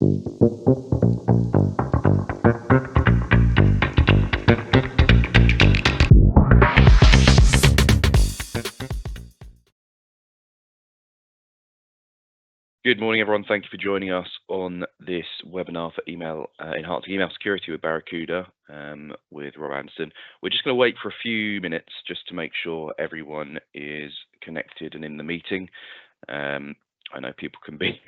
Good morning, everyone. Thank you for joining us on this webinar for enhancing email security with Barracuda with Rob Anderson. We're just going to wait for a few minutes just to make sure everyone is connected and in the meeting. I know people can be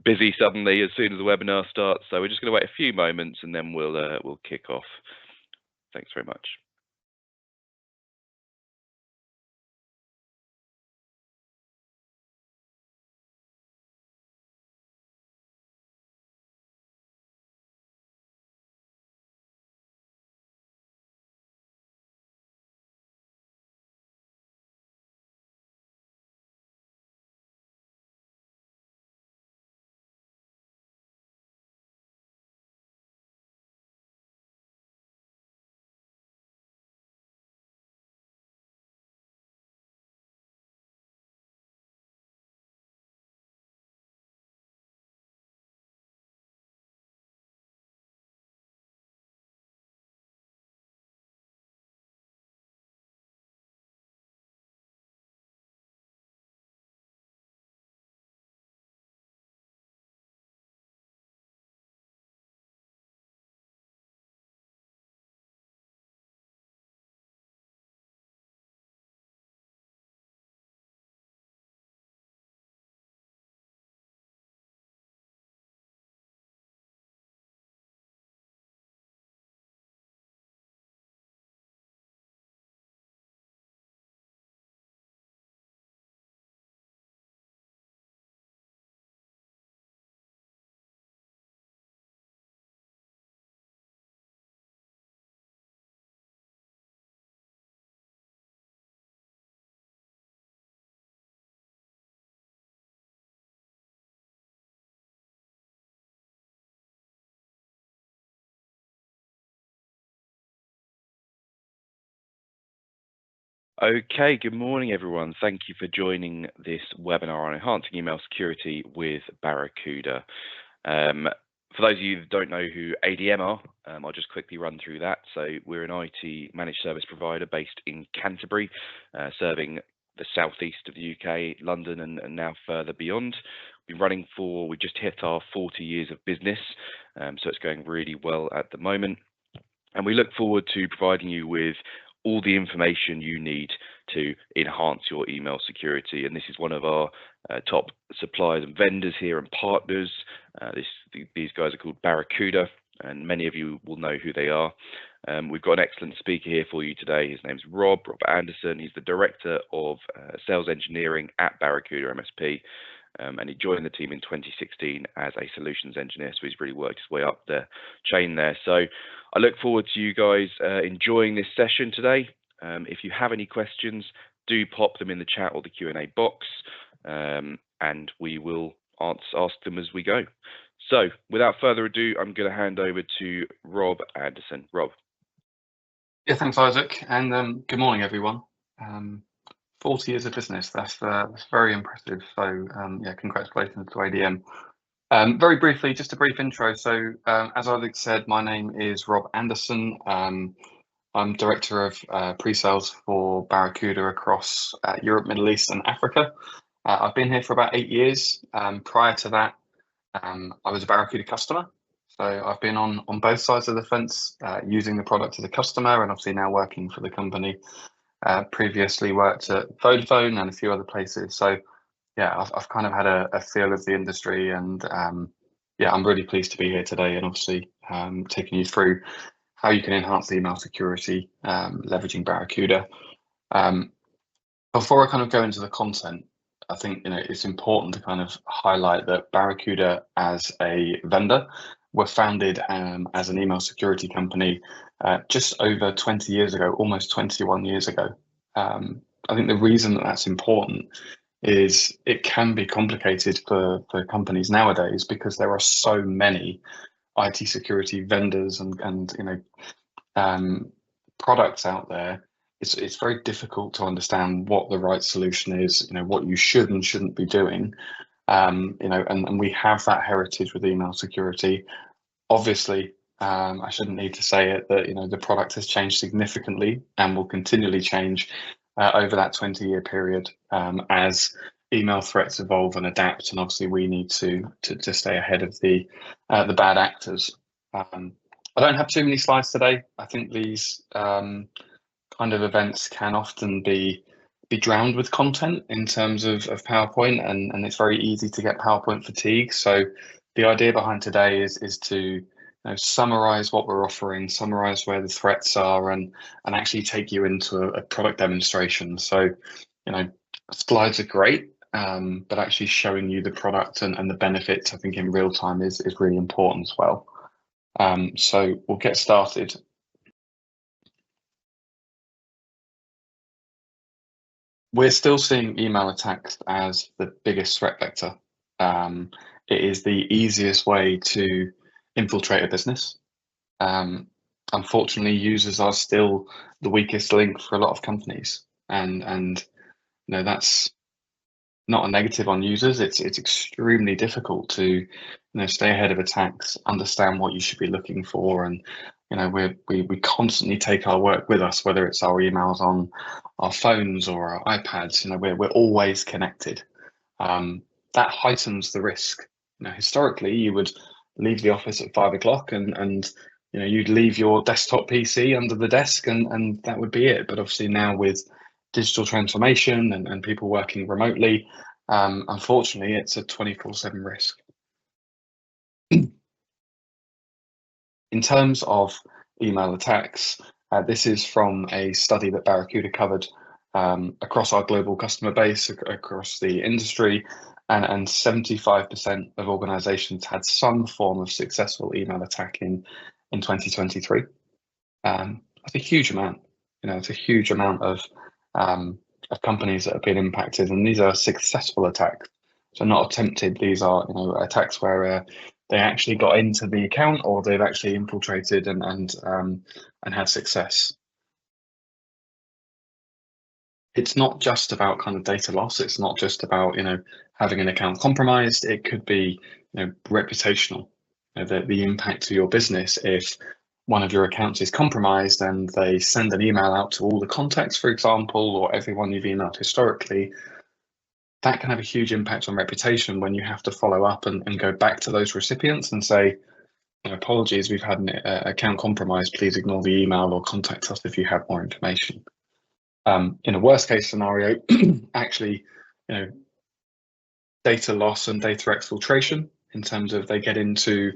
busy suddenly as soon as the webinar starts, so we're just going to wait a few moments and then we'll kick off. Thanks very much. Okay, good morning, everyone. Thank you for joining this webinar on enhancing email security with Barracuda. For those of you that don't know who ADM are, I'll just quickly run through that. So we're an IT managed service provider based in Canterbury, serving the southeast of the UK, London, and now further beyond. We just hit our 40 years of business, so it's going really well at the moment. And we look forward to providing you with all the information you need to enhance your email security. And this is one of our top suppliers and vendors here and partners. These guys are called Barracuda, and many of you will know who they are. We've got an excellent speaker here for you today. His name's Rob Anderson. He's the Director of Sales Engineering at Barracuda MSP. And he joined the team in 2016 as a solutions engineer, so he's really worked his way up the chain there. So I look forward to you guys enjoying this session today. If you have any questions, do pop them in the chat or the Q&A box, and we will ask them as we go. So without further ado, I'm going to hand over to Rob Anderson. Rob. Yeah, thanks, Isaac, and good morning, everyone. 40 years of business, that's very impressive. So yeah, congratulations to ADM. Very briefly, just a brief intro. So as Isaac said, my name is Rob Anderson. I'm Director of Pre-Sales for Barracuda across Europe, Middle East and Africa. I've been here for about 8 years. Prior to that, I was a Barracuda customer. So I've been on both sides of the fence, using the product as a customer and obviously now working for the company. Previously worked at Vodafone and a few other places. So yeah, I've kind of had a feel of the industry, and yeah, I'm really pleased to be here today and obviously taking you through how you can enhance the email security leveraging Barracuda. Before I kind of go into the content, I think it's important to kind of highlight that Barracuda as a vendor were founded as an email security company just over 20 years ago, almost 21 years ago. I think the reason that that's important is it can be complicated for companies nowadays because there are so many IT security vendors and products out there. It's very difficult to understand what the right solution is, what you should and shouldn't be doing. and we have that heritage with email security. Obviously, I shouldn't need to say it that the product has changed significantly and will continually change over that 20-year period as email threats evolve and adapt, and obviously we need to stay ahead of the bad actors. I don't have too many slides today. I think these kind of events can often be drowned with content in terms of PowerPoint, and it's very easy to get PowerPoint fatigue. So the idea behind today is to summarize what we're offering, summarize where the threats are, and actually take you into a product demonstration. So slides are great, but actually showing you the product and the benefits, I think, in real time is really important as well. So we'll get started. We're still seeing email attacks as the biggest threat vector. It is the easiest way to infiltrate a business. Unfortunately, users are still the weakest link for a lot of companies, and that's not a negative on users. It's extremely difficult to stay ahead of attacks, understand what you should be looking for, and we constantly take our work with us, whether it's our emails on our phones or our iPads. We're always connected. That heightens the risk. Historically, you would leave the office at 5 o'clock and you'd leave your desktop PC under the desk and that would be it. But obviously now with digital transformation and people working remotely, unfortunately, it's a 24/7 risk. In terms of email attacks, this is from a study that Barracuda covered across our global customer base, across the industry, and 75% of organizations had some form of successful email attack in 2023. That's a huge amount. It's a huge amount of companies that have been impacted, and these are successful attacks. So not attempted. These are attacks where they actually got into the account, or they've actually infiltrated and had success. It's not just about kind of data loss. It's not just about having an account compromised. It could be reputational. The impact to your business if one of your accounts is compromised and they send an email out to all the contacts, for example, or everyone you've emailed historically. That can have a huge impact on reputation when you have to follow up and go back to those recipients and say, apologies, we've had an account compromised. Please ignore the email or contact us if you have more information. In a worst case scenario, actually, data loss and data exfiltration in terms of they get into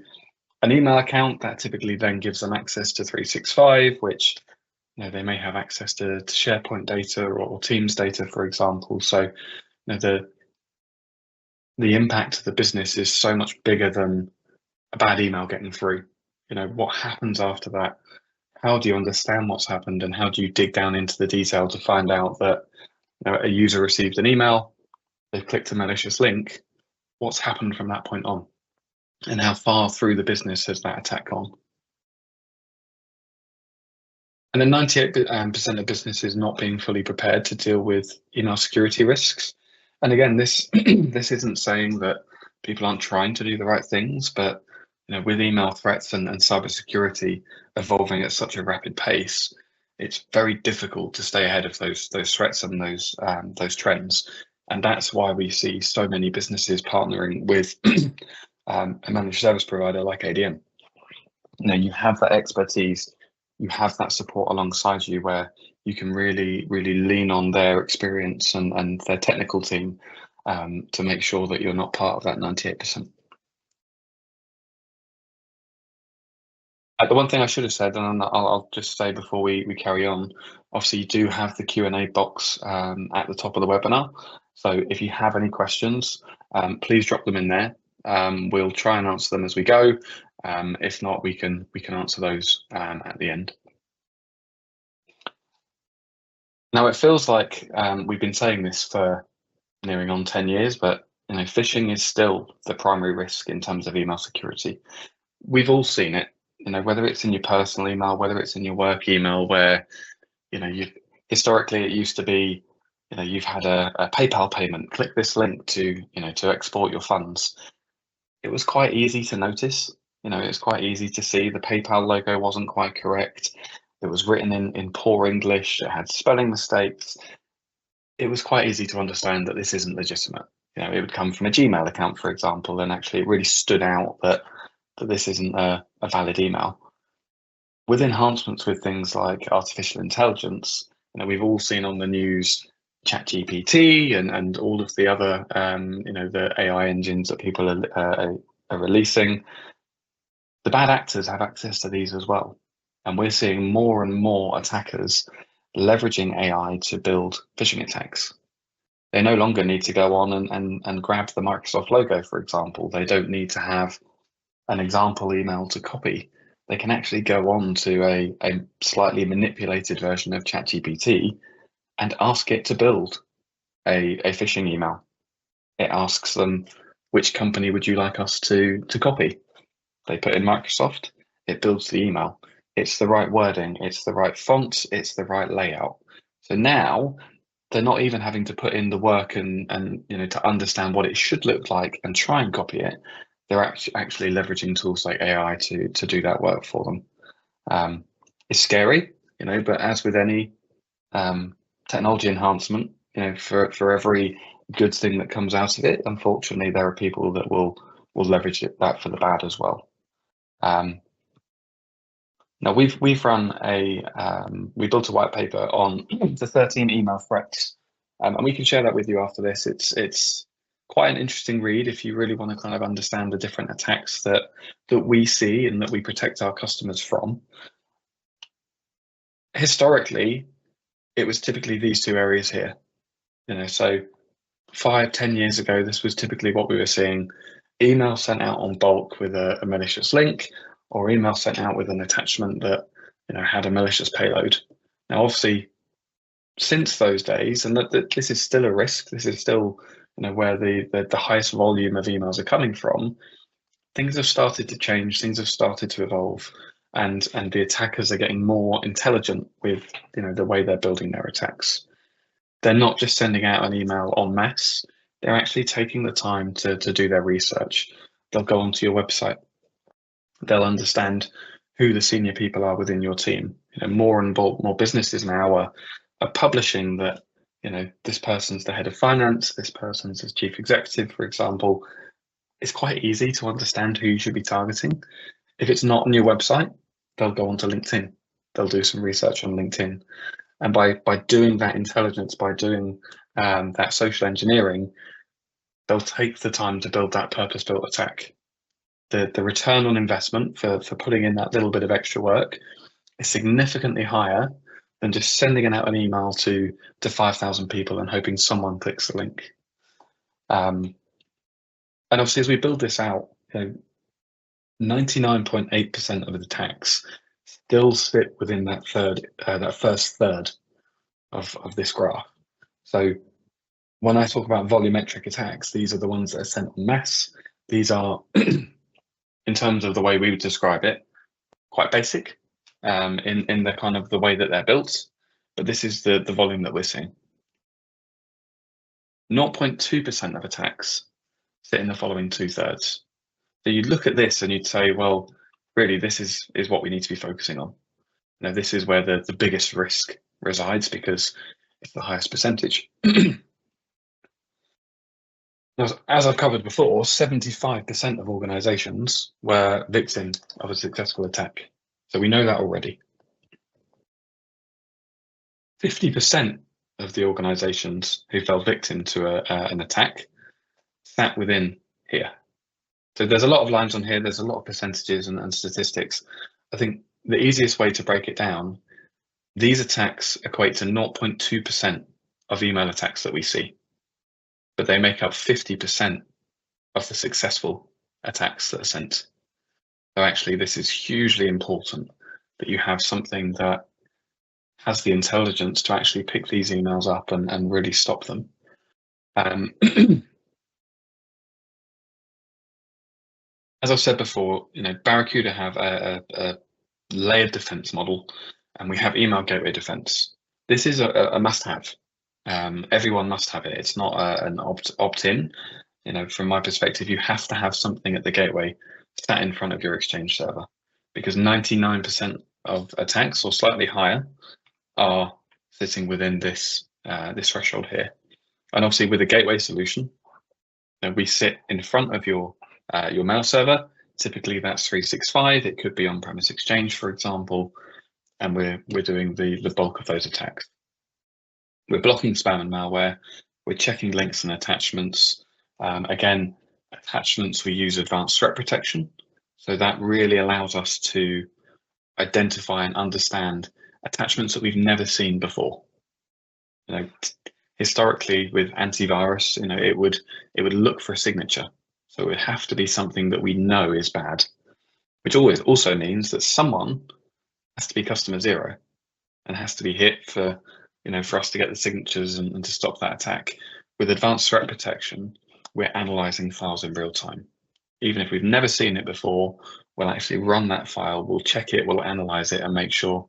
an email account that typically then gives them access to 365, which they may have access to SharePoint data or Teams data, for example. So the impact of the business is so much bigger than a bad email getting through. What happens after that? How do you understand what's happened, and how do you dig down into the detail to find out that a user received an email, they've clicked a malicious link, what's happened from that point on, and how far through the business has that attack gone? And then 98% of businesses not being fully prepared to deal with email security risks. And again, this isn't saying that people aren't trying to do the right things, but with email threats and cybersecurity evolving at such a rapid pace, it's very difficult to stay ahead of those threats and those trends. And that's why we see so many businesses partnering with a managed service provider like ADM. You have that expertise, you have that support alongside you, where you can really lean on their experience and their technical team to make sure that you're not part of that 98%. The one thing I should have said, and I'll just say before we carry on, obviously you do have the Q&A box at the top of the webinar. So if you have any questions, please drop them in there. We'll try and answer them as we go. If not, we can answer those at the end. Now, it feels like we've been saying this for nearing on 10 years, but phishing is still the primary risk in terms of email security. We've all seen it. Whether it's in your personal email, whether it's in your work email, where historically it used to be you've had a PayPal payment, click this link to export your funds. It was quite easy to notice. It was quite easy to see the PayPal logo wasn't quite correct. It was written in poor English. It had spelling mistakes. It was quite easy to understand that this isn't legitimate. It would come from a Gmail account, for example, and actually it really stood out that this isn't a valid email. With enhancements with things like artificial intelligence, we've all seen on the news ChatGPT and all of the other the AI engines that people are releasing. The bad actors have access to these as well, and we're seeing more and more attackers leveraging AI to build phishing attacks. They no longer need to go on and grab the Microsoft logo, for example. They don't need to have an example email to copy. They can actually go on to a slightly manipulated version of ChatGPT and ask it to build a phishing email. It asks them, which company would you like us to copy? They put in Microsoft, it builds the email. It's the right wording, it's the right font, it's the right layout. So now they're not even having to put in the work and to understand what it should look like and try and copy it. They're actually leveraging tools like AI to do that work for them. It's scary, but as with any technology enhancement, for every good thing that comes out of it, unfortunately, there are people that will leverage that for the bad as well. Now we've run we built a white paper on the 13 email threats, and we can share that with you after this. It's quite an interesting read if you really want to kind of understand the different attacks that we see and that we protect our customers from. Historically, it was typically these two areas here. So 5-10 years ago, this was typically what we were seeing: email sent out on bulk with a malicious link, or email sent out with an attachment that had a malicious payload. Now, obviously, since those days, and that this is still a risk, this is still where the highest volume of emails are coming from. Things have started to change. Things have started to evolve, and the attackers are getting more intelligent with the way they're building their attacks. They're not just sending out an email en masse. They're actually taking the time to do their research. They'll go onto your website. They'll understand who the senior people are within your team. More and more businesses now are publishing that this person's the head of finance, this person's the chief executive, for example. It's quite easy to understand who you should be targeting. If it's not on your website, they'll go onto LinkedIn. They'll do some research on LinkedIn. And by doing that intelligence, by doing that social engineering, they'll take the time to build that purpose-built attack. The return on investment for putting in that little bit of extra work is significantly higher than just sending out an email to 5,000 people and hoping someone clicks the link. And obviously, as we build this out, 99.8% of the attacks still sit within that first third of this graph. So when I talk about volumetric attacks, these are the ones that are sent en masse. These are, in terms of the way we would describe it, quite basic in the kind of the way that they're built, but this is the volume that we're seeing. 0.2% of attacks sit in the following 2/3. So you'd look at this and you'd say, well, really, this is what we need to be focusing on. This is where the biggest risk resides because it's the highest percentage. Now, as I've covered before, 75% of organizations were victim of a successful attack. So we know that already. 50% of the organizations who fell victim to an attack sat within here. So there's a lot of lines on here. There's a lot of percentages and statistics. I think the easiest way to break it down, these attacks equate to 0.2% of email attacks that we see, but they make up 50% of the successful attacks that are sent. So actually, this is hugely important that you have something that has the intelligence to actually pick these emails up and really stop them. As I've said before, Barracuda have a layered defense model, and we have email gateway defense. This is a must-have. Everyone must have it. It's not an opt-in. From my perspective, you have to have something at the gateway sat in front of your Exchange server, because 99% of attacks, or slightly higher, are sitting within this threshold here. And obviously, with a gateway solution, we sit in front of your mail server. Typically, that's 365. It could be on-premise Exchange, for example, and we're doing the bulk of those attacks. We're blocking spam and malware. We're checking links and attachments. Again, attachments, we use advanced threat protection. So that really allows us to identify and understand attachments that we've never seen before. Historically with antivirus, it would look for a signature. So it would have to be something that we know is bad, which always also means that someone has to be customer zero and has to be hit for us to get the signatures and to stop that attack. With advanced threat protection, we're analyzing files in real time. Even if we've never seen it before, we'll actually run that file, we'll check it, we'll analyze it and make sure,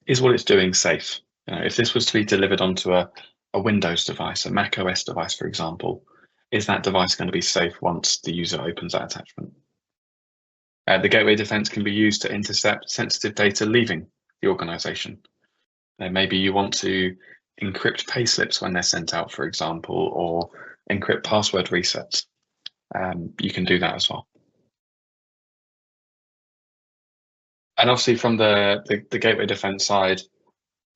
is what it's doing safe? If this was to be delivered onto a Windows device, a Mac OS device, for example, is that device going to be safe once the user opens that attachment? The gateway defense can be used to intercept sensitive data leaving the organization. Maybe you want to encrypt payslips when they're sent out, for example, or encrypt password resets. You can do that as well. And obviously from the gateway defense side,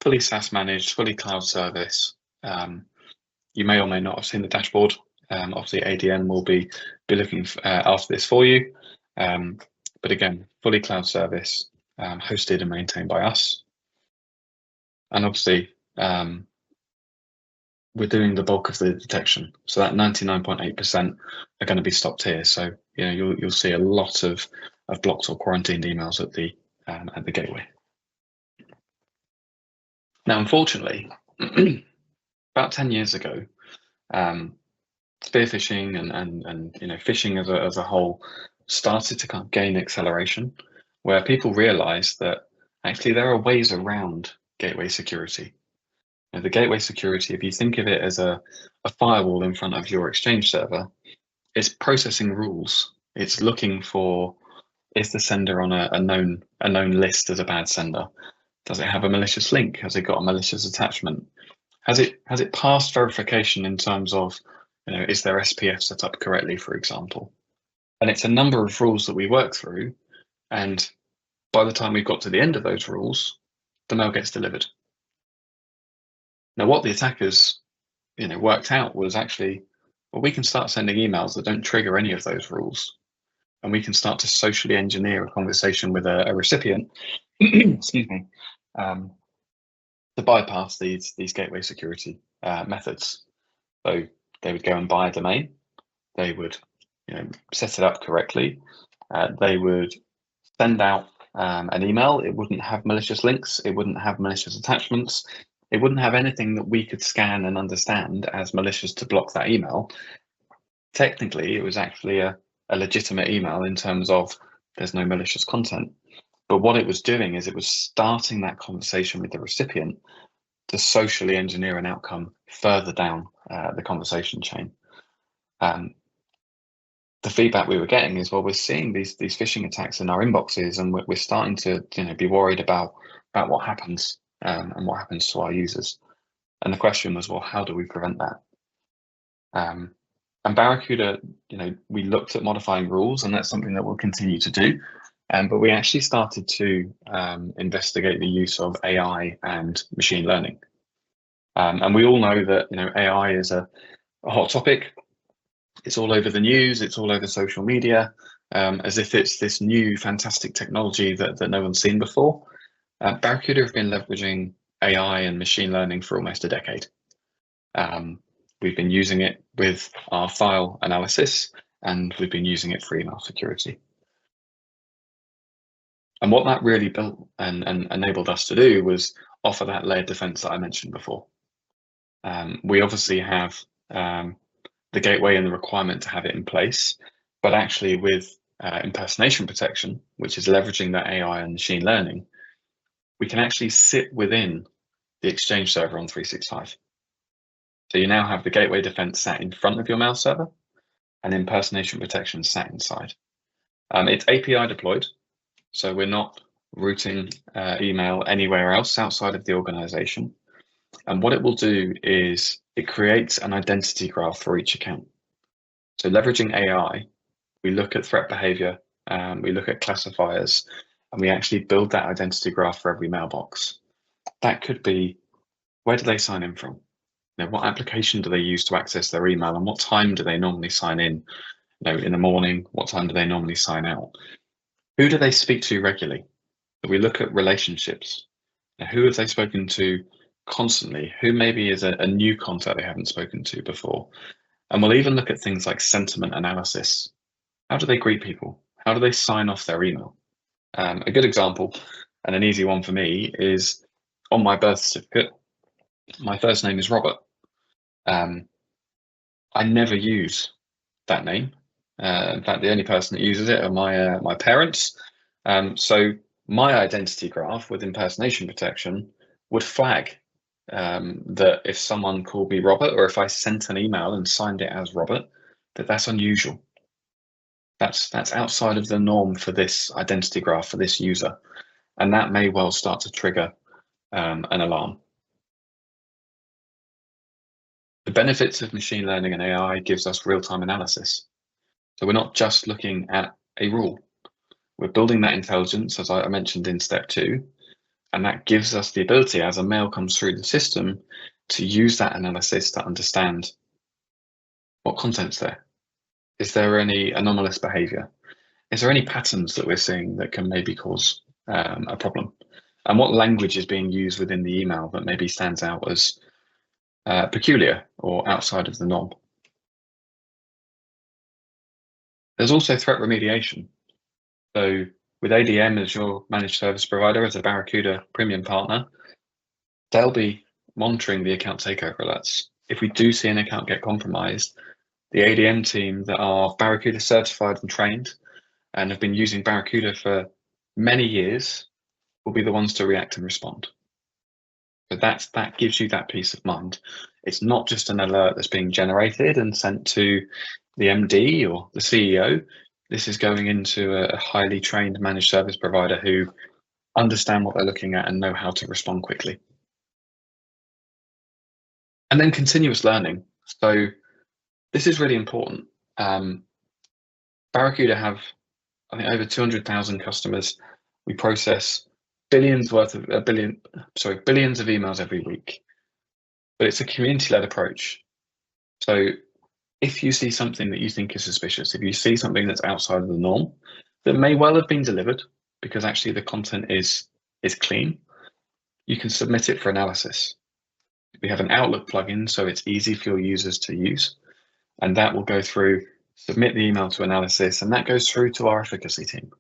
fully SaaS managed, fully cloud service. You may or may not have seen the dashboard. Obviously ADM will be looking after this for you. But again, fully cloud service, hosted and maintained by us. And obviously, we're doing the bulk of the detection. So that 99.8% are going to be stopped here. So you'll see a lot of blocked or quarantined emails at the gateway. Now, unfortunately, about 10 years ago, spear phishing and phishing as a whole started to kind of gain acceleration, where people realized that actually there are ways around gateway security. The gateway security, if you think of it as a firewall in front of your Exchange server, it's processing rules. It's looking for, is the sender on a known list as a bad sender? Does it have a malicious link? Has it got a malicious attachment? Has it passed verification in terms of, is their SPF set up correctly, for example? And it's a number of rules that we work through, and by the time we've got to the end of those rules, the mail gets delivered. Now, what the attackers, worked out was actually, well, we can start sending emails that don't trigger any of those rules, and we can start to socially engineer a conversation with a recipient, excuse me, to bypass these gateway security methods. So they would go and buy a domain, they would, set it up correctly, they would send out an email. It wouldn't have malicious links, it wouldn't have malicious attachments, it wouldn't have anything that we could scan and understand as malicious to block that email. Technically, it was actually a legitimate email in terms of there's no malicious content. But what it was doing is it was starting that conversation with the recipient to socially engineer an outcome further down the conversation chain. The feedback we were getting is, well, we're seeing these phishing attacks in our inboxes, and we're starting to be worried about what happens and what happens to our users. And the question was, well, how do we prevent that? And Barracuda, we looked at modifying rules, and that's something that we'll continue to do. But we actually started to investigate the use of AI and machine learning. And we all know that AI is a hot topic. It's all over the news, it's all over social media, as if it's this new fantastic technology that no one's seen before. Barracuda have been leveraging AI and machine learning for almost a decade. We've been using it with our file analysis, and we've been using it for email security. And what that really built and enabled us to do was offer that layered defense that I mentioned before. We obviously have the gateway and the requirement to have it in place, but actually with impersonation protection, which is leveraging that AI and machine learning, we can actually sit within the Exchange server on 365. So you now have the gateway defense sat in front of your mail server and impersonation protection sat inside. It's API deployed, so we're not routing email anywhere else outside of the organization. And what it will do is it creates an identity graph for each account. So leveraging AI, we look at threat behavior, we look at classifiers, and we actually build that identity graph for every mailbox. That could be, where do they sign in from? What application do they use to access their email, and what time do they normally sign in? In the morning, what time do they normally sign out? Who do they speak to regularly? We look at relationships. Who have they spoken to constantly? Who maybe is a new contact they haven't spoken to before? And we'll even look at things like sentiment analysis. How do they greet people? How do they sign off their email? A good example, and an easy one for me, is on my birth certificate, my first name is Robert. I never use that name. In fact, the only person that uses it are my parents. So my identity graph with impersonation protection would flag that if someone called me Robert, or if I sent an email and signed it as Robert, that's unusual. That's outside of the norm for this identity graph for this user, and that may well start to trigger an alarm. The benefits of machine learning and AI gives us real-time analysis. So we're not just looking at a rule. We're building that intelligence, as I mentioned in step 2, and that gives us the ability, as a mail comes through the system, to use that analysis to understand what content's there. Is there any anomalous behavior? Is there any patterns that we're seeing that can maybe cause a problem? And what language is being used within the email that maybe stands out as peculiar or outside of the norm? There's also threat remediation. So with ADM as your managed service provider, as a Barracuda premium partner, they'll be monitoring the account takeover alerts. If we do see an account get compromised, the ADM team that are Barracuda certified and trained and have been using Barracuda for many years will be the ones to react and respond. But that gives you that peace of mind. It's not just an alert that's being generated and sent to the MD or the CEO. This is going into a highly trained managed service provider who understand what they're looking at and know how to respond quickly. And then continuous learning. So this is really important. Barracuda have, I think, over 200,000 customers. We process billions of emails every week. But it's a community-led approach. So if you see something that you think is suspicious, if you see something that's outside of the norm, that may well have been delivered because actually the content is clean, you can submit it for analysis. We have an Outlook plugin, so it's easy for your users to use, and that will go through, submit the email to analysis, and that goes through to our efficacy team.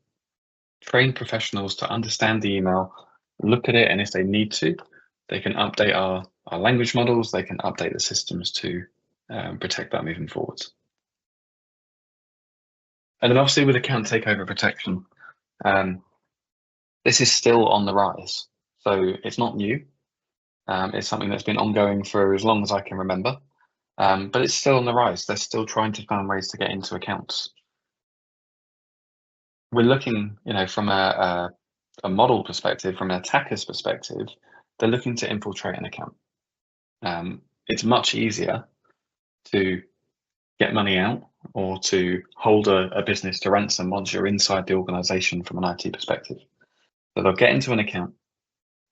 Train professionals to understand the email, look at it, and if they need to, they can update our language models, they can update the systems to protect that moving forwards. And then obviously with account takeover protection, this is still on the rise. So it's not new. It's something that's been ongoing for as long as I can remember, but it's still on the rise. They're still trying to find ways to get into accounts. We're looking, from a model perspective, from an attacker's perspective, they're looking to infiltrate an account. It's much easier to get money out or to hold a business to ransom once you're inside the organization from an IT perspective. So they'll get into an account,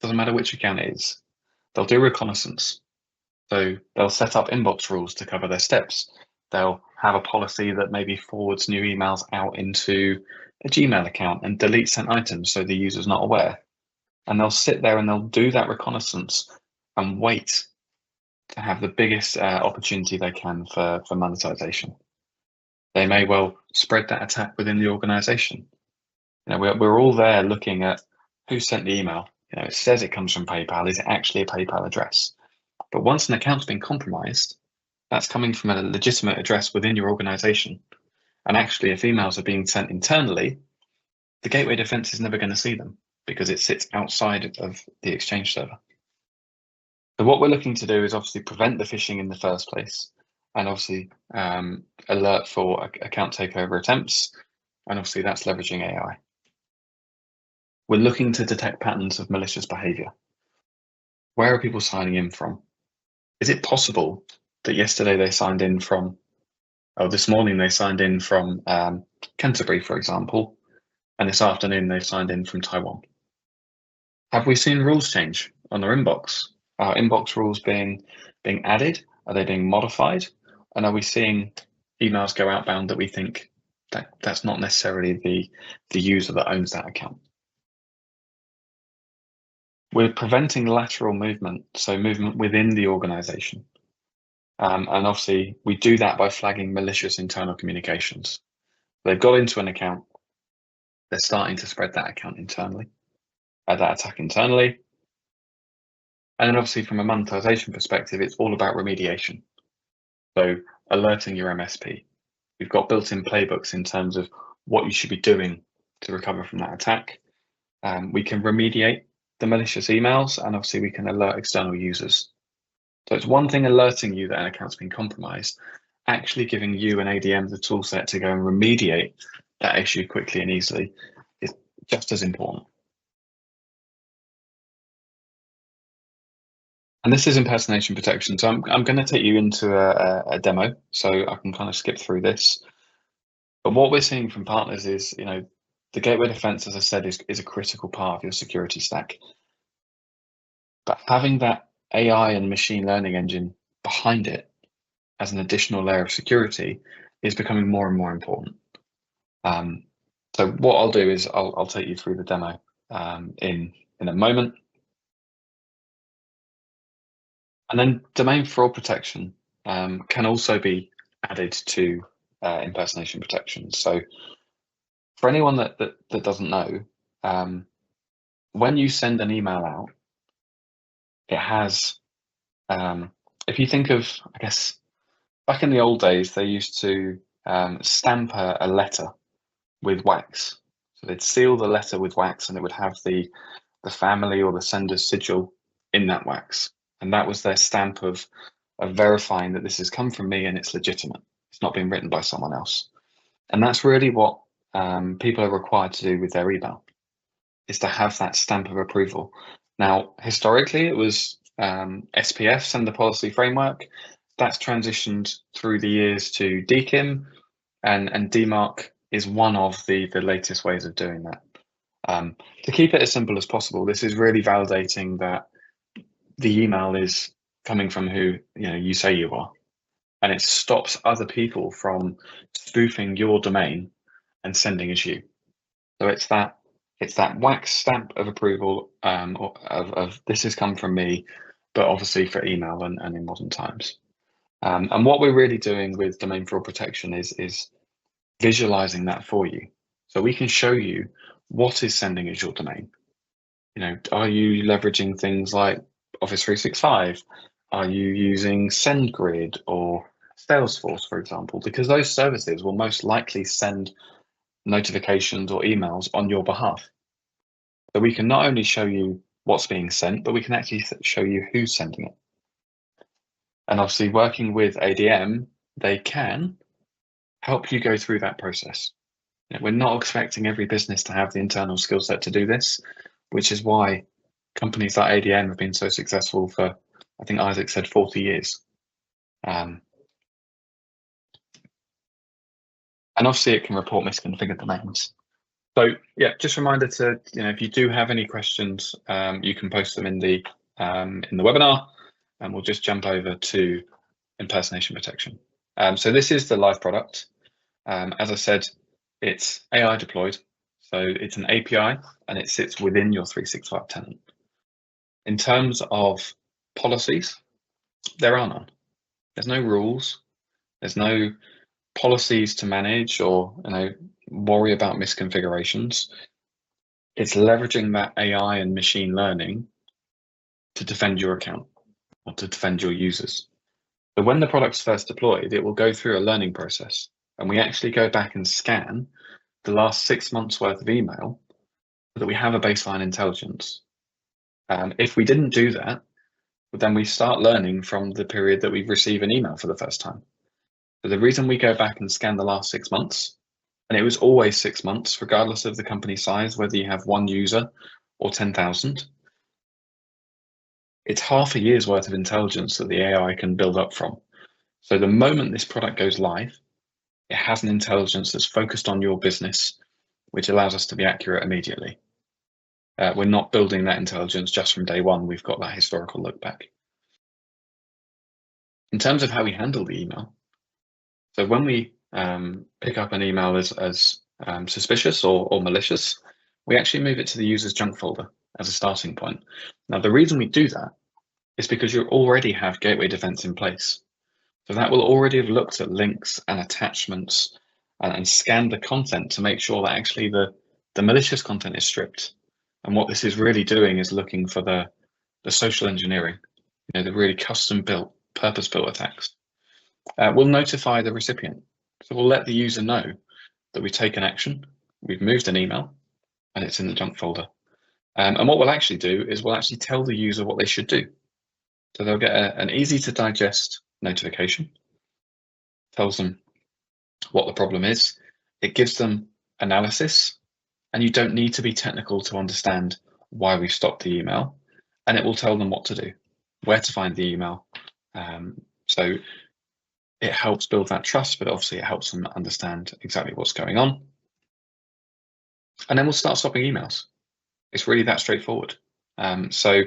doesn't matter which account it is, they'll do reconnaissance. So they'll set up inbox rules to cover their steps. They'll have a policy that maybe forwards new emails out into a Gmail account and deletes sent items so the user's not aware. And they'll sit there and they'll do that reconnaissance and wait to have the biggest opportunity they can for monetization. They may well spread that attack within the organization. We're all there looking at who sent the email. It says it comes from PayPal. Is it actually a PayPal address? But once an account's been compromised, that's coming from a legitimate address within your organization. And actually, if emails are being sent internally, the gateway defense is never going to see them because it sits outside of the Exchange server. So what we're looking to do is obviously prevent the phishing in the first place, and obviously alert for account takeover attempts, and obviously that's leveraging AI. We're looking to detect patterns of malicious behavior. Where are people signing in from? Is it possible that yesterday they signed in from, or this morning they signed in from Canterbury, for example, and this afternoon they've signed in from Taiwan? Have we seen rules change on their inbox? Are inbox rules being added? Are they being modified? And are we seeing emails go outbound that we think that's not necessarily the user that owns that account? We're preventing lateral movement, so movement within the organization. And obviously we do that by flagging malicious internal communications. They've got into an account, they're starting to spread that account internally, that attack internally. And then obviously from a monetization perspective, it's all about remediation. So alerting your MSP. We've got built-in playbooks in terms of what you should be doing to recover from that attack. We can remediate the malicious emails, and obviously we can alert external users. So it's one thing alerting you that an account's been compromised, actually giving you an ADM the tool set to go and remediate that issue quickly and easily is just as important. And this is impersonation protection. So I'm going to take you into a demo, so I can kind of skip through this. But what we're seeing from partners is, the gateway defense, as I said, is a critical part of your security stack. But having that AI and machine learning engine behind it as an additional layer of security is becoming more and more important. So what I'll do is I'll take you through the demo in a moment. And then domain fraud protection can also be added to impersonation protection. So for anyone that doesn't know, when you send an email out, it has, if you think of, I guess, back in the old days, they used to stamp a letter with wax. So they'd seal the letter with wax, and it would have the family or the sender's sigil in that wax. And that was their stamp of verifying that this has come from me and it's legitimate. It's not been written by someone else. And that's really what people are required to do with their email, is to have that stamp of approval. Now, historically, it was SPF, Sender Policy Framework. That's transitioned through the years to DKIM, and DMARC is one of the latest ways of doing that. To keep it as simple as possible, this is really validating that the email is coming from who you say you are, and it stops other people from spoofing your domain and sending as you. So it's that wax stamp of approval of this has come from me, but obviously for email and in modern times. And what we're really doing with domain fraud protection is visualizing that for you. So we can show you what is sending as your domain. Are you leveraging things like Office 365? Are you using SendGrid or Salesforce, for example? Because those services will most likely send notifications or emails on your behalf. So we can not only show you what's being sent, but we can actually show you who's sending it. And obviously working with ADM, they can help you go through that process. We're not expecting every business to have the internal skill set to do this, which is why companies like ADM have been so successful for, I think Isaac said, 40 years. And obviously it can report misconfigured domains. So yeah, just a reminder to, if you do have any questions, you can post them in the webinar, and we'll just jump over to impersonation protection. So this is the live product. As I said, it's AI deployed. So it's an API and it sits within your 365 tenant. In terms of policies, there are none. There's no rules. There's no policies to manage or worry about misconfigurations. It's leveraging that AI and machine learning to defend your account or to defend your users. So when the product's first deployed, it will go through a learning process, and we actually go back and scan the last 6 months worth of email so that we have a baseline intelligence. If we didn't do that, but then we start learning from the period that we receive an email for the first time. So the reason we go back and scan the last 6 months, and it was always 6 months, regardless of the company size, whether you have 1 user or 10,000, it's half a year's worth of intelligence that the AI can build up from. So the moment this product goes live, it has an intelligence that's focused on your business, which allows us to be accurate immediately. We're not building that intelligence just from day one. We've got that historical look back. In terms of how we handle the email, so when we pick up an email as suspicious or malicious, we actually move it to the user's junk folder as a starting point. Now, the reason we do that is because you already have gateway defense in place. So that will already have looked at links and attachments and scanned the content to make sure that actually the malicious content is stripped. And what this is really doing is looking for the social engineering, the really custom built, purpose built attacks. We'll notify the recipient. So we'll let the user know that we've taken action, we've moved an email, and it's in the junk folder. And what we'll actually do is we'll actually tell the user what they should do. So they'll get an easy to digest notification, tells them what the problem is. It gives them analysis, and you don't need to be technical to understand why we stopped the email, and it will tell them what to do, where to find the email. So it helps build that trust, but obviously it helps them understand exactly what's going on. And then we'll start stopping emails. It's really that straightforward. So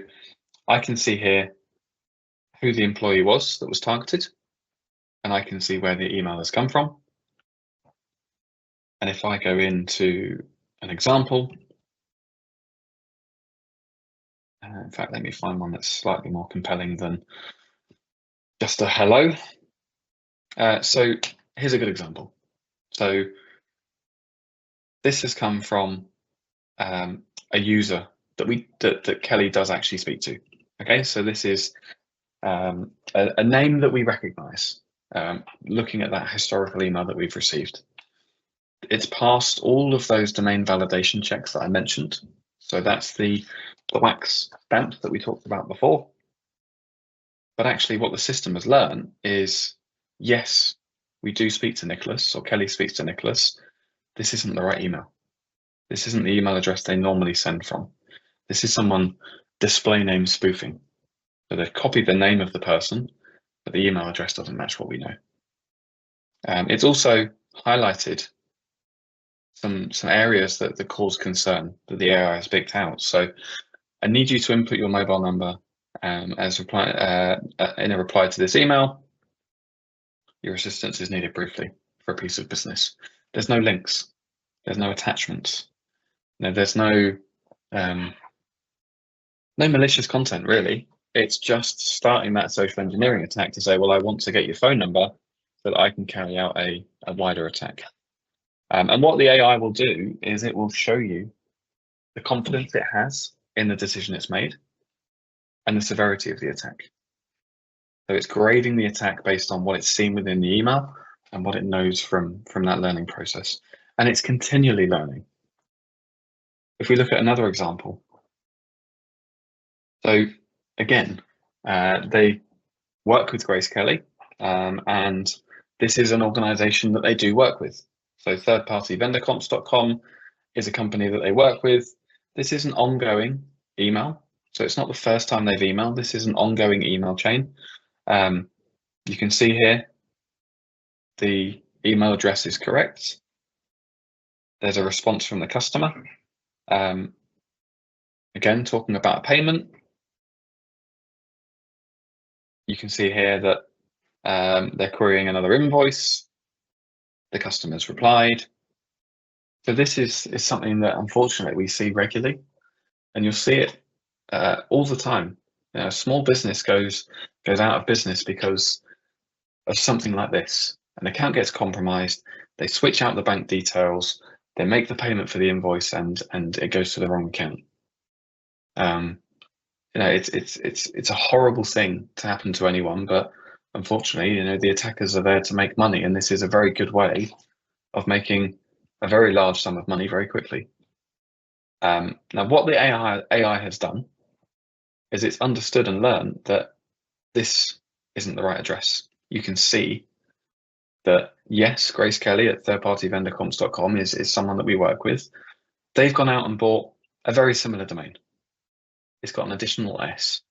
I can see here who the employee was that was targeted, and I can see where the email has come from. And if I go into an example, in fact, let me find one that's slightly more compelling than just a hello. So here's a good example. So this has come from a user that Kelly does actually speak to. Okay, so this is a name that we recognize, looking at that historical email that we've received. It's passed all of those domain validation checks that I mentioned. So that's the wax stamp that we talked about before. But actually what the system has learned is, yes, we do speak to Nicholas, or Kelly speaks to Nicholas. This isn't the right email. This isn't the email address they normally send from. This is someone display name spoofing. So they've copied the name of the person, but the email address doesn't match what we know. It's also highlighted some areas that cause concern that the AI has picked out. So I need you to input your mobile number as reply in a reply to this email. Your assistance is needed briefly for a piece of business. There's no links. There's no attachments. There's no malicious content really. It's just starting that social engineering attack to say, well, I want to get your phone number so that I can carry out a wider attack. And what the AI will do is it will show you the confidence it has in the decision it's made and the severity of the attack. So it's grading the attack based on what it's seen within the email and what it knows from that learning process. And it's continually learning. If we look at another example, so again, they work with Grace Kelly, and this is an organization that they do work with. So thirdpartyvendorcomps.com is a company that they work with. This is an ongoing email. So it's not the first time they've emailed. This is an ongoing email chain. You can see here, the email address is correct. There's a response from the customer. Again, talking about a payment. You can see here that they're querying another invoice. The customer's replied. So this is something that unfortunately we see regularly, and you'll see it all the time. A small business goes out of business because of something like this. An account gets compromised, they switch out the bank details, they make the payment for the invoice, and it goes to the wrong account. It's a horrible thing to happen to anyone, but unfortunately, the attackers are there to make money, and this is a very good way of making a very large sum of money very quickly. Now, what the AI has done is it's understood and learned that this isn't the right address. You can see that, yes, Grace Kelly at thirdpartyvendorcomps.com is someone that we work with. They've gone out and bought a very similar domain. It's got an additional S.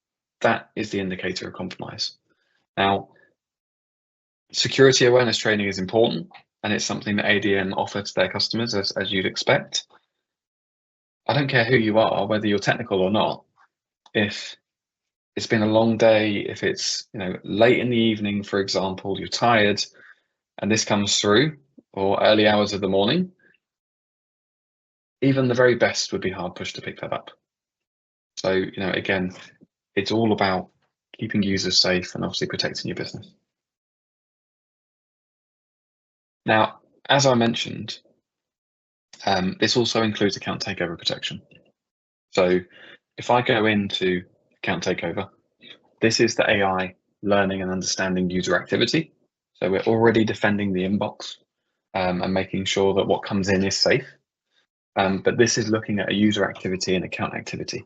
That is the indicator of compromise. Now, security awareness training is important, and it's something that ADM offer to their customers, as you'd expect. I don't care who you are, whether you're technical or not. If it's been a long day, if it's late in the evening, for example, you're tired, and this comes through, or early hours of the morning, even the very best would be hard pushed to pick that up. So, again, it's all about keeping users safe and obviously protecting your business. Now, as I mentioned, this also includes account takeover protection. So if I go into account takeover, this is the AI learning and understanding user activity. So we're already defending the inbox and making sure that what comes in is safe. But this is looking at a user activity and account activity.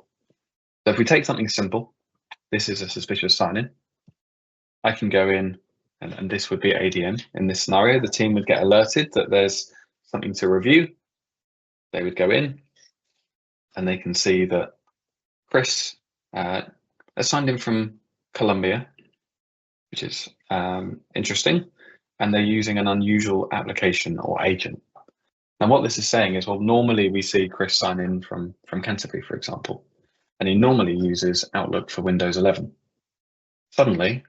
So if we take something simple, this is a suspicious sign-in. I can go in, and this would be ADM. In this scenario, the team would get alerted that there's something to review. They would go in, and they can see that Chris has signed in from Colombia, which is interesting, and they're using an unusual application or agent. Now, what this is saying is, well, normally we see Chris sign in from Canterbury, for example, and he normally uses Outlook for Windows 11. Suddenly,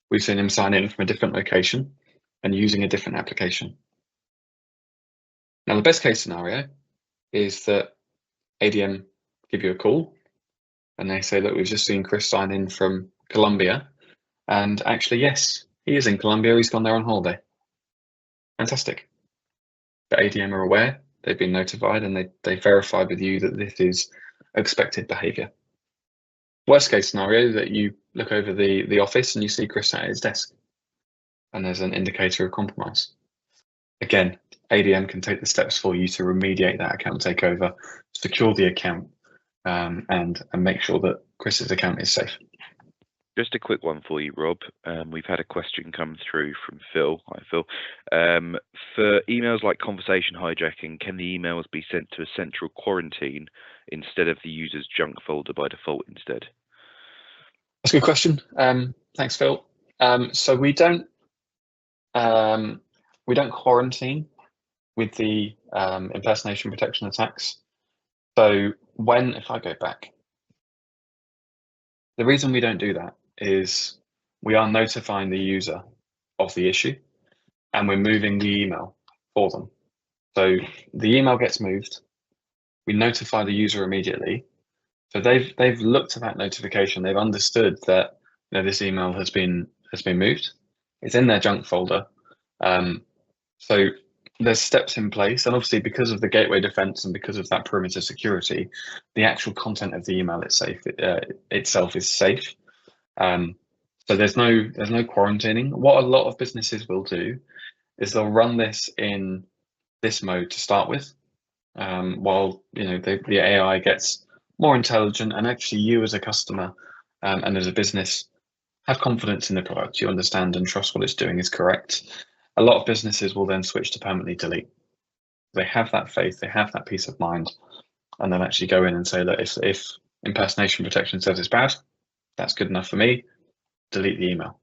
we've seen him sign in from a different location and using a different application. Now, the best case scenario is that ADM give you a call and they say that we've just seen Chris sign in from Colombia, and actually, yes, he is in Colombia. He's gone there on holiday. Fantastic. But ADM are aware, they've been notified, and they verify with you that this is expected behavior. Worst case scenario, that you look over the office and you see Chris at his desk and there's an indicator of compromise. Again, ADM can take the steps for you to remediate that account takeover, secure the account, and make sure that Chris's account is safe. Just a quick one for you, Rob. We've had a question come through from Phil. Hi, Phil. For emails like conversation hijacking, can the emails be sent to a central quarantine instead of the user's junk folder by default instead? That's a good question. Thanks, Phil. So we don't quarantine with the impersonation protection attacks. So if I go back, the reason we don't do that is we are notifying the user of the issue and we're moving the email for them. So the email gets moved, we notify the user immediately. So they've looked at that notification, they've understood that this email has been moved. It's in their junk folder. So there's steps in place, and obviously because of the gateway defense and because of that perimeter security, the actual content of the email itself is safe. So there's no quarantining. What a lot of businesses will do is they'll run this in this mode to start with, while the AI gets more intelligent, and actually you as a customer and as a business have confidence in the product. You understand and trust what it's doing is correct. A lot of businesses will then switch to permanently delete. They have that faith, they have that peace of mind, and then actually go in and say that if impersonation protection says it's bad, that's good enough for me, delete the email.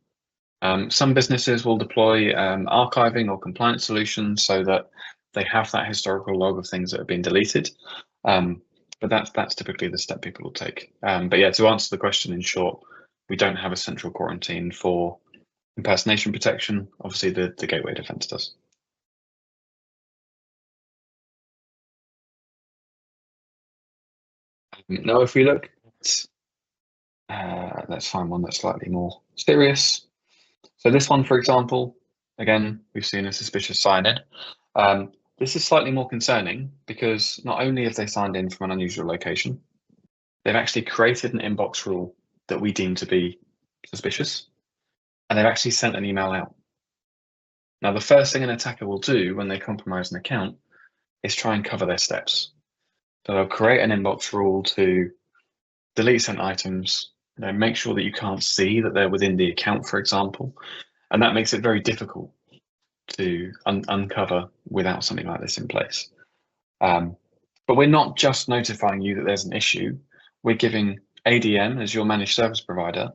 Some businesses will deploy archiving or compliance solutions so that they have that historical log of things that have been deleted. But that's typically the step people will take. But yeah, to answer the question in short, we don't have a central quarantine for impersonation protection. Obviously, the gateway defense does. Now, if we look at, let's find one that's slightly more serious. So this one, for example, again, we've seen a suspicious sign-in. This is slightly more concerning because not only have they signed in from an unusual location, they've actually created an inbox rule that we deem to be suspicious, and they've actually sent an email out. Now, the first thing an attacker will do when they compromise an account is try and cover their steps. So they'll create an inbox rule to delete sent items, make sure that you can't see that they're within the account, for example, and that makes it very difficult to uncover without something like this in place. But we're not just notifying you that there's an issue. We're giving ADM, as your managed service provider,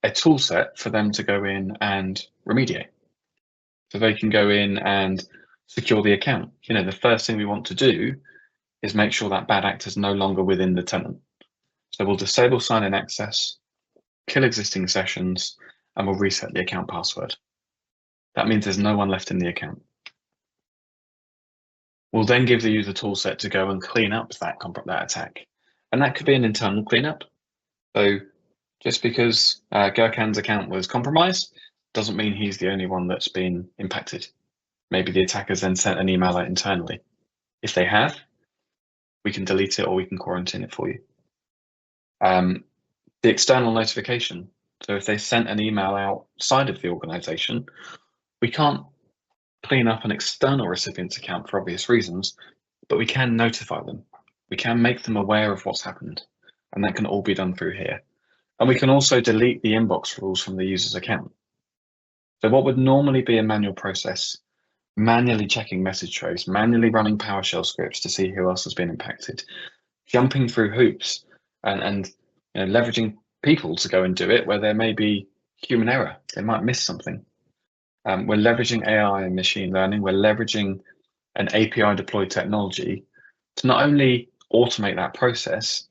a tool set for them to go in and remediate. So they can go in and secure the account. The first thing we want to do is make sure that bad actor is no longer within the tenant. So we'll disable sign-in access, kill existing sessions, and we'll reset the account password. That means there's no one left in the account. We'll then give the user tool set to go and clean up that attack. And that could be an internal cleanup. So just because Gurkhan's account was compromised doesn't mean he's the only one that's been impacted. Maybe the attackers then sent an email out internally. If they have, we can delete it or we can quarantine it for you. The external notification. So if they sent an email outside of the organization, we can't clean up an external recipient's account for obvious reasons, but we can notify them. We can make them aware of what's happened, and that can all be done through here. And we can also delete the inbox rules from the user's account. So what would normally be a manual process, manually checking message trays, manually running PowerShell scripts to see who else has been impacted, jumping through hoops and leveraging people to go and do it where there may be human error. They might miss something. We're leveraging AI and machine learning. We're leveraging an API deployed technology to not only automate that process,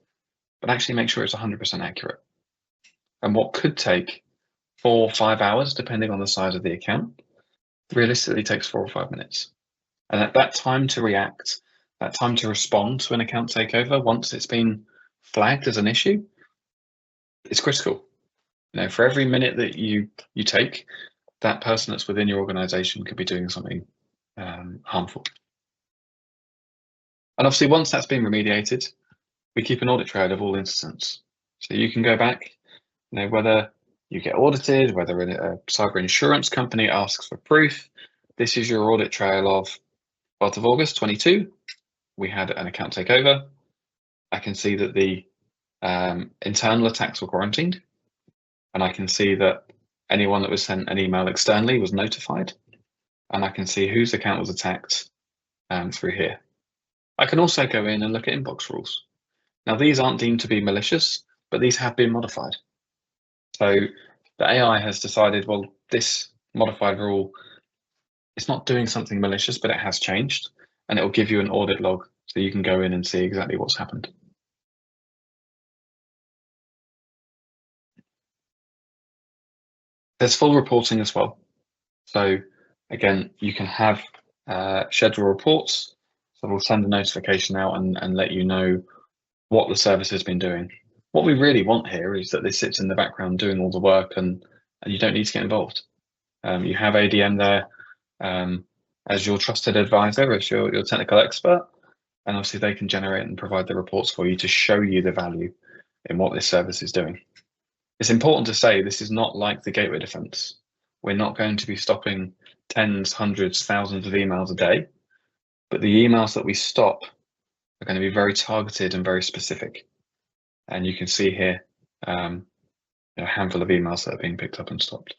but actually make sure it's 100% accurate. And what could take 4 or 5 hours, depending on the size of the account, realistically takes 4 or 5 minutes. And at that time to react, that time to respond to an account takeover, once it's been flagged as an issue, it's critical. For every minute that you take, that person that's within your organization could be doing something harmful. And obviously, once that's been remediated, we keep an audit trail of all incidents. So you can go back, whether you get audited, whether a cyber insurance company asks for proof, this is your audit trail of 12th of August 22. We had an account takeover. I can see that the internal attacks were quarantined, and I can see that anyone that was sent an email externally was notified, and I can see whose account was attacked through here. I can also go in and look at inbox rules. Now, these aren't deemed to be malicious, but these have been modified. So the AI has decided, well, this modified rule, it's not doing something malicious, but it has changed, and it will give you an audit log so you can go in and see exactly what's happened. There's full reporting as well. So again, you can have schedule reports. So we'll send a notification out and let you know what the service has been doing. What we really want here is that this sits in the background doing all the work and you don't need to get involved. You have ADM there as your trusted advisor, as your technical expert, and obviously they can generate and provide the reports for you to show you the value in what this service is doing. It's important to say this is not like the Gateway Defence. We're not going to be stopping tens, hundreds, thousands of emails a day, but the emails that we stop are going to be very targeted and very specific. And you can see here a handful of emails that are being picked up and stopped.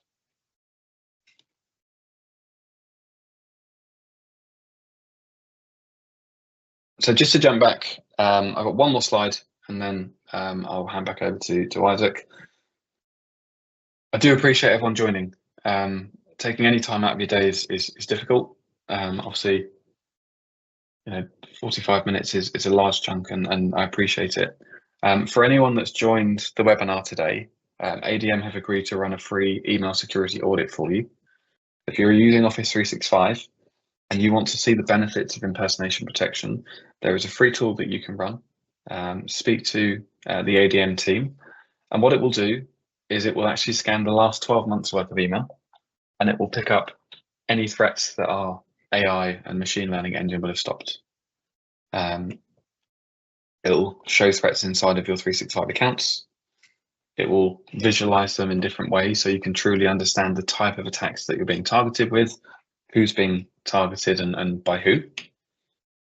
So just to jump back, I've got one more slide and then I'll hand back over to Isaac. I do appreciate everyone joining. Taking any time out of your day is difficult. Obviously, 45 minutes is a large chunk and I appreciate it. For anyone that's joined the webinar today, ADM have agreed to run a free email security audit for you. If you're using Office 365 and you want to see the benefits of impersonation protection, there is a free tool that you can run. Speak to the ADM team, and what it will do is it will actually scan the last 12 months worth of email, and it will pick up any threats that our AI and machine learning engine will have stopped. It'll show threats inside of your 365 accounts. It will visualize them in different ways so you can truly understand the type of attacks that you're being targeted with, who's being targeted and by who.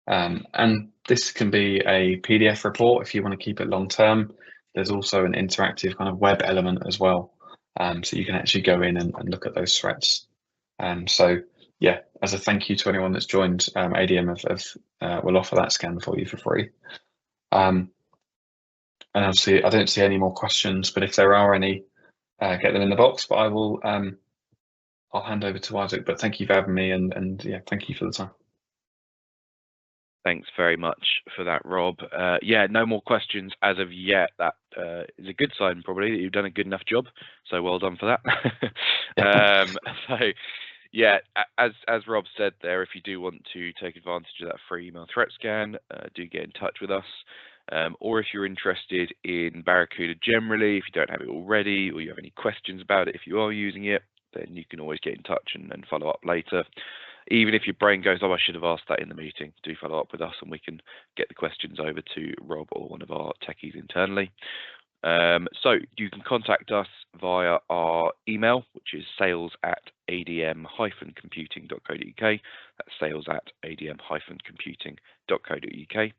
And this can be a PDF report if you want to keep it long term. there's also an interactive kind of web element as well. So you can actually go in and look at those threats. So yeah, as a thank you to anyone that's joined, ADM will offer that scan for you for free. And obviously, I don't see any more questions, but if there are any, get them in the box. But I'll hand over to Isaac. But thank you for having me, and yeah, thank you for the time. Thanks very much for that, Rob. Yeah, no more questions as of yet. That is a good sign, probably, that you've done a good enough job. So well done for that. So yeah, as Rob said there, if you do want to take advantage of that free email threat scan, do get in touch with us. Or if you're interested in Barracuda generally, if you don't have it already, or you have any questions about it, if you are using it, then you can always get in touch and follow up later. Even if your brain goes, oh, I should have asked that in the meeting, do follow up with us and we can get the questions over to Rob or one of our techies internally. So you can contact us via our email, which is sales@adm-computing.co.uk. That's sales@adm-computing.co.uk.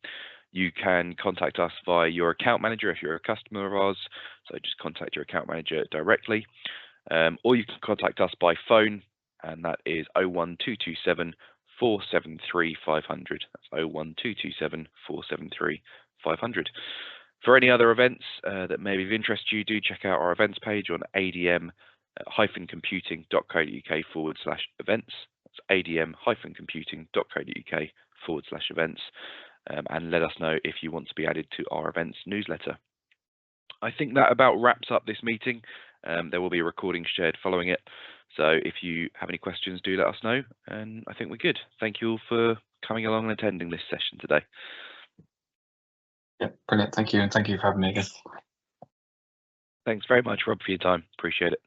You can contact us via your account manager if you're a customer of ours. So just contact your account manager directly. Or you can contact us by phone, and that is 01227 473 500. That's 01227 473 500. For any other events that may be of interest to you, do check out our events page on adm-computing.co.uk/events. That's adm-computing.co.uk/events. And let us know if you want to be added to our events newsletter. I think that about wraps up this meeting. There will be a recording shared following it. So if you have any questions, do let us know. And I think we're good. Thank you all for coming along and attending this session today. Yeah, brilliant. Thank you. And thank you for having me again. Thanks very much, Rob, for your time. Appreciate it.